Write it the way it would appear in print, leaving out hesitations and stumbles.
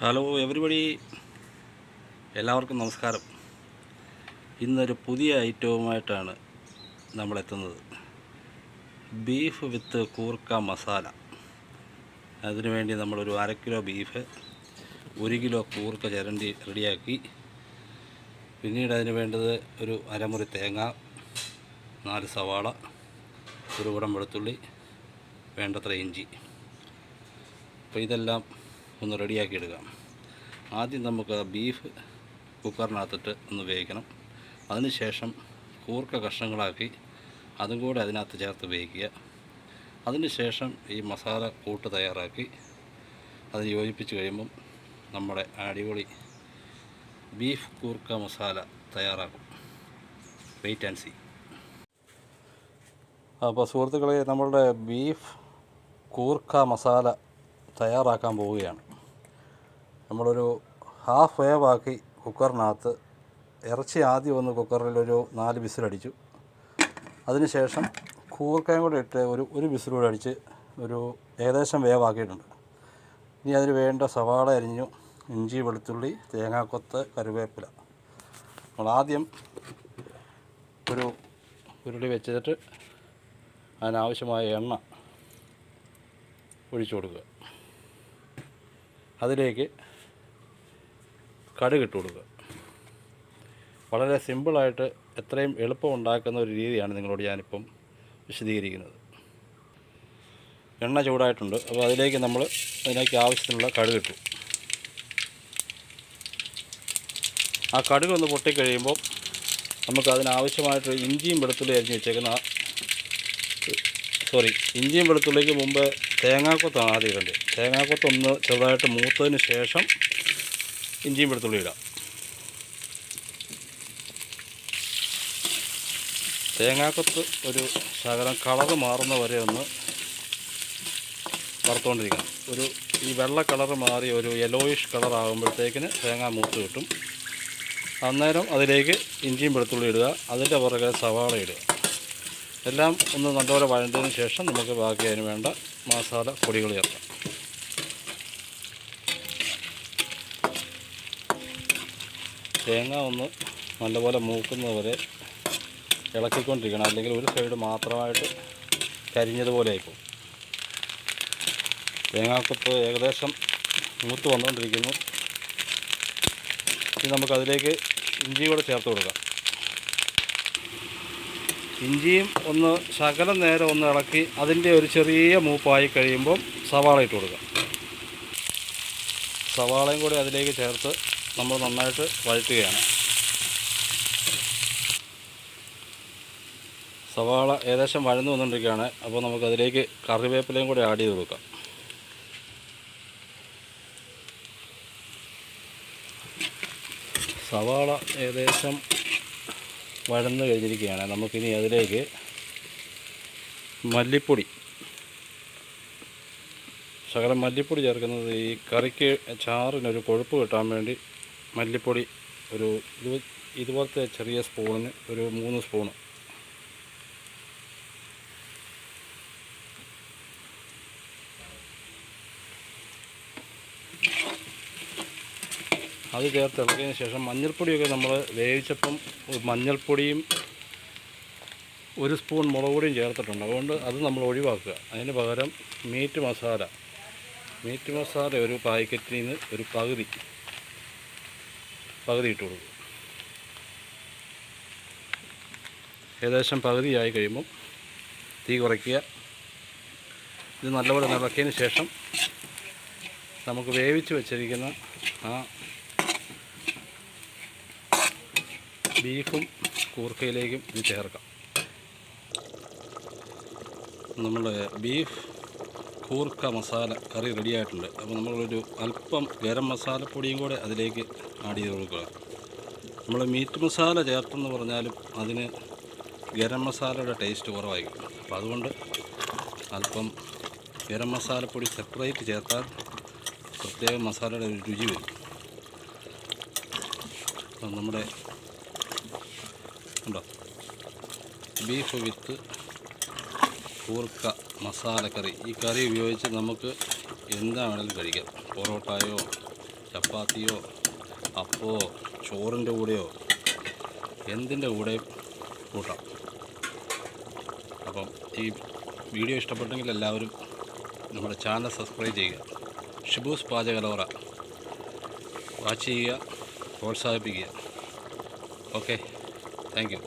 Hello everybody, എല്ലാവർക്കും നമസ്കാരം. ഇന്നൊരു പുതിയ ഐറ്റവുമായിട്ടാണ് നമ്മളെത്തുന്നത്. ബീഫ് വിത്ത് കൂർക്ക മസാല. അതിനുവേണ്ടി നമ്മളൊരു 1/2 കിലോ ബീഫ്, 1 കിലോ കൂർക്ക ചിരണ്ടി റെഡിയാക്കി. പിന്നീട് അതിന് വേണ്ടത് ഒരു അരമുറി തേങ്ങ, 4 സവാള, ഒരു കുടം വെളുത്തുള്ളി, വേണ്ടത്ര ഇഞ്ചി. അപ്പോൾ ഇതെല്ലാം ഒന്ന് റെഡിയാക്കി എടുക്കാം. ആദ്യം നമുക്ക് ബീഫ് കുക്കറിനകത്തിട്ട് ഒന്ന് വേവിക്കണം. അതിനുശേഷം കൂർക്ക കഷ്ണങ്ങളാക്കി അതും കൂടെ അതിനകത്ത് ചേർത്ത് വേവിക്കുക. അതിനുശേഷം ഈ മസാല കൂട്ട് തയ്യാറാക്കി അത് യോജിപ്പിച്ച് കഴിയുമ്പം നമ്മുടെ അടിപൊളി ബീഫ് കൂർക്ക മസാല തയ്യാറാക്കും. Wait and see. അപ്പോൾ സുഹൃത്തുക്കളെ, നമ്മളുടെ ബീഫ് കൂർക്ക മസാല തയ്യാറാക്കാൻ പോവുകയാണ്. നമ്മളൊരു ഹാഫ് വേവാക്കി കുക്കറിനകത്ത് ഇറച്ചി ആദ്യം ഒന്ന് കുക്കറിലൊരു 4 വിസിലടിച്ചു. അതിനുശേഷം കൂർക്കയും കൂടെ ഇട്ട് ഒരു വിസിൽ കൂടെ അടിച്ച് ഒരു ഏകദേശം വേവാക്കിയിട്ടുണ്ട്. ഇനി അതിന് വേണ്ട സവാള അരിഞ്ഞു, ഇഞ്ചി, വെളുത്തുള്ളി, തേങ്ങാക്കൊത്ത്, കറിവേപ്പില. നമ്മൾ ആദ്യം ഒരു ഉരുളി വെച്ചിട്ട് അതിനാവശ്യമായ എണ്ണ ഒഴിച്ചു കൊടുക്കുക. അതിലേക്ക് കടുകിട്ട് കൊടുക്കുക. വളരെ സിമ്പിളായിട്ട് എത്രയും എളുപ്പം ഉണ്ടാക്കുന്ന ഒരു രീതിയാണ് നിങ്ങളോട് ഞാനിപ്പം വിശദീകരിക്കുന്നത്. എണ്ണ ചൂടായിട്ടുണ്ട്. അപ്പോൾ അതിലേക്ക് ആവശ്യത്തിനുള്ള കടുകിട്ടു. ആ കടുകൊന്ന് പൊട്ടിക്കഴിയുമ്പോൾ നമുക്ക് അതിനാവശ്യമായിട്ട് ഇഞ്ചിയും വെളുത്തുള്ളി അരിഞ്ഞ് വെച്ചേക്കുന്ന ഇഞ്ചിയും വെളുത്തുള്ളിക്ക് മുമ്പ് തേങ്ങാക്കൊത്താണ് ആദ്യം ഇടേണ്ടത്. തേങ്ങാക്കൊത്തൊന്ന് ചെറുതായിട്ട് മൂത്തതിന് ശേഷം ഇഞ്ചിയും വെളുത്തുള്ളി ഇടാം. തേങ്ങാക്കൊത്ത് ഒരു ശകലം കളറ് മാറുന്ന വരെ ഒന്ന് വറുത്തുകൊണ്ടിരിക്കണം. ഈ വെള്ള കളറ് മാറി ഒരു യെലോയിഷ് കളർ ആകുമ്പോഴത്തേക്കിന് തേങ്ങ മൂത്ത് കിട്ടും. അന്നേരം അതിലേക്ക് ഇഞ്ചിയും വെളുത്തുള്ളി ഇടുക. അതിൻ്റെ പുറകെ സവാള ഇടുക. എല്ലാം ഒന്ന് നല്ലപോലെ വഴണ്ടതിന് ശേഷം നമുക്ക് ബാക്കി അതിന് വേണ്ട മസാല പൊടികൾ ചേർക്കാം. തേങ്ങ ഒന്ന് നല്ലപോലെ മൂക്കുന്നത് വരെ ഇളക്കിക്കൊണ്ടിരിക്കണം, അല്ലെങ്കിൽ ഒരു സൈഡ് മാത്രമായിട്ട് കരിഞ്ഞതുപോലെ ആയിപ്പോകും. തേങ്ങാക്കൊത്ത് ഏകദേശം മൂത്ത് വന്നുകൊണ്ടിരിക്കുന്നു. ഇനി നമുക്കതിലേക്ക് ഇഞ്ചി കൂടെ ചേർത്ത് കൊടുക്കാം. ഇഞ്ചിയും ഒന്ന് ശകലം നേരം ഒന്ന് ഇളക്കി അതിൻ്റെ ഒരു ചെറിയ മൂപ്പായി കഴിയുമ്പം സവാള ഇട്ട് കൊടുക്കാം. സവാളയും കൂടി അതിലേക്ക് ചേർത്ത് നമ്മൾ നന്നായിട്ട് വഴറ്റുകയാണ്. സവാള ഏകദേശം വഴന്നു വന്നുകൊണ്ടിരിക്കുകയാണ്. അപ്പോൾ നമുക്കതിലേക്ക് കറിവേപ്പിലയും കൂടി ആഡ് ചെയ്ത് കൊടുക്കാം. സവാള ഏകദേശം വഴന്ന് കഴിഞ്ഞിരിക്കുകയാണ്. നമുക്കിനി അതിലേക്ക് മല്ലിപ്പൊടി, ശകലം മല്ലിപ്പൊടി ചേർക്കുന്നത് ഈ കറിക്ക് ചാറിനൊരു കൊഴുപ്പ് കിട്ടാൻ വേണ്ടി മല്ലിപ്പൊടി ഒരു ഇതുപോലത്തെ ചെറിയ സ്പൂണിന് ഒരു 3 സ്പൂണ്. അത് ചേർത്ത് ഇളക്കിയതിന് ശേഷം മഞ്ഞൾപ്പൊടിയൊക്കെ നമ്മൾ വേവിച്ചപ്പം മഞ്ഞൾപ്പൊടിയും 1 സ്പൂൺ മുളക് പൊടിയും ചേർത്തിട്ടുണ്ട്. അതുകൊണ്ട് അത് നമ്മൾ ഒഴിവാക്കുക. അതിന് പകരം മീറ്റ് മസാല ഒരു പാക്കറ്റിൽ നിന്ന് ഒരു പകുതി ഇട്ട് കൊടുക്കും. ഏകദേശം പകുതിയായി കഴിയുമ്പം തീ കുറയ്ക്കുക. ഇത് നല്ലപോലെ ഇളക്കിയതിന് ശേഷം നമുക്ക് വേവിച്ച് വെച്ചിരിക്കുന്ന ആ ബീഫും കൂർക്കയിലേക്കും ഇത് ചേർക്കാം. നമ്മുടെ ബീഫ് കൂർക്ക മസാല കറി റെഡിയായിട്ടുണ്ട്. അപ്പോൾ നമ്മളൊരു അല്പം ഗരം മസാലപ്പൊടിയും കൂടെ അതിലേക്ക് ആഡ് ചെയ്ത് കൊടുക്കുക. നമ്മൾ മീറ്റ് മസാല ചേർത്തെന്ന് പറഞ്ഞാലും അതിന് ഗരം മസാലയുടെ ടേസ്റ്റ് കുറവായിരിക്കും. അപ്പോൾ അതുകൊണ്ട് അല്പം ഗരം മസാലപ്പൊടി സെപ്പറേറ്റ് ചേർത്താൽ പ്രത്യേക മസാലയുടെ ഒരു രുചി വരും. അപ്പം നമ്മുടെ ഉണ്ടോ ബീഫ് വിത്ത് കൂർക്ക മസാല കറി. ഈ കറി ഉപയോഗിച്ച് നമുക്ക് എന്താ വേണമെങ്കിലും കഴിക്കാം. പൊറോട്ടയോ ചപ്പാത്തിയോ അപ്പമോ ചോറിൻ്റെ കൂടെയോ എന്തിൻ്റെ കൂടെയും കൂട്ടാം. അപ്പം ഈ വീഡിയോ ഇഷ്ടപ്പെട്ടെങ്കിൽ എല്ലാവരും നമ്മുടെ ചാനൽ സബ്സ്ക്രൈബ് ചെയ്യുക. ഷിബൂസ് പാചകലോറ വാച്ച് ചെയ്യുക, പ്രോത്സാഹിപ്പിക്കുക. Okay, thank you.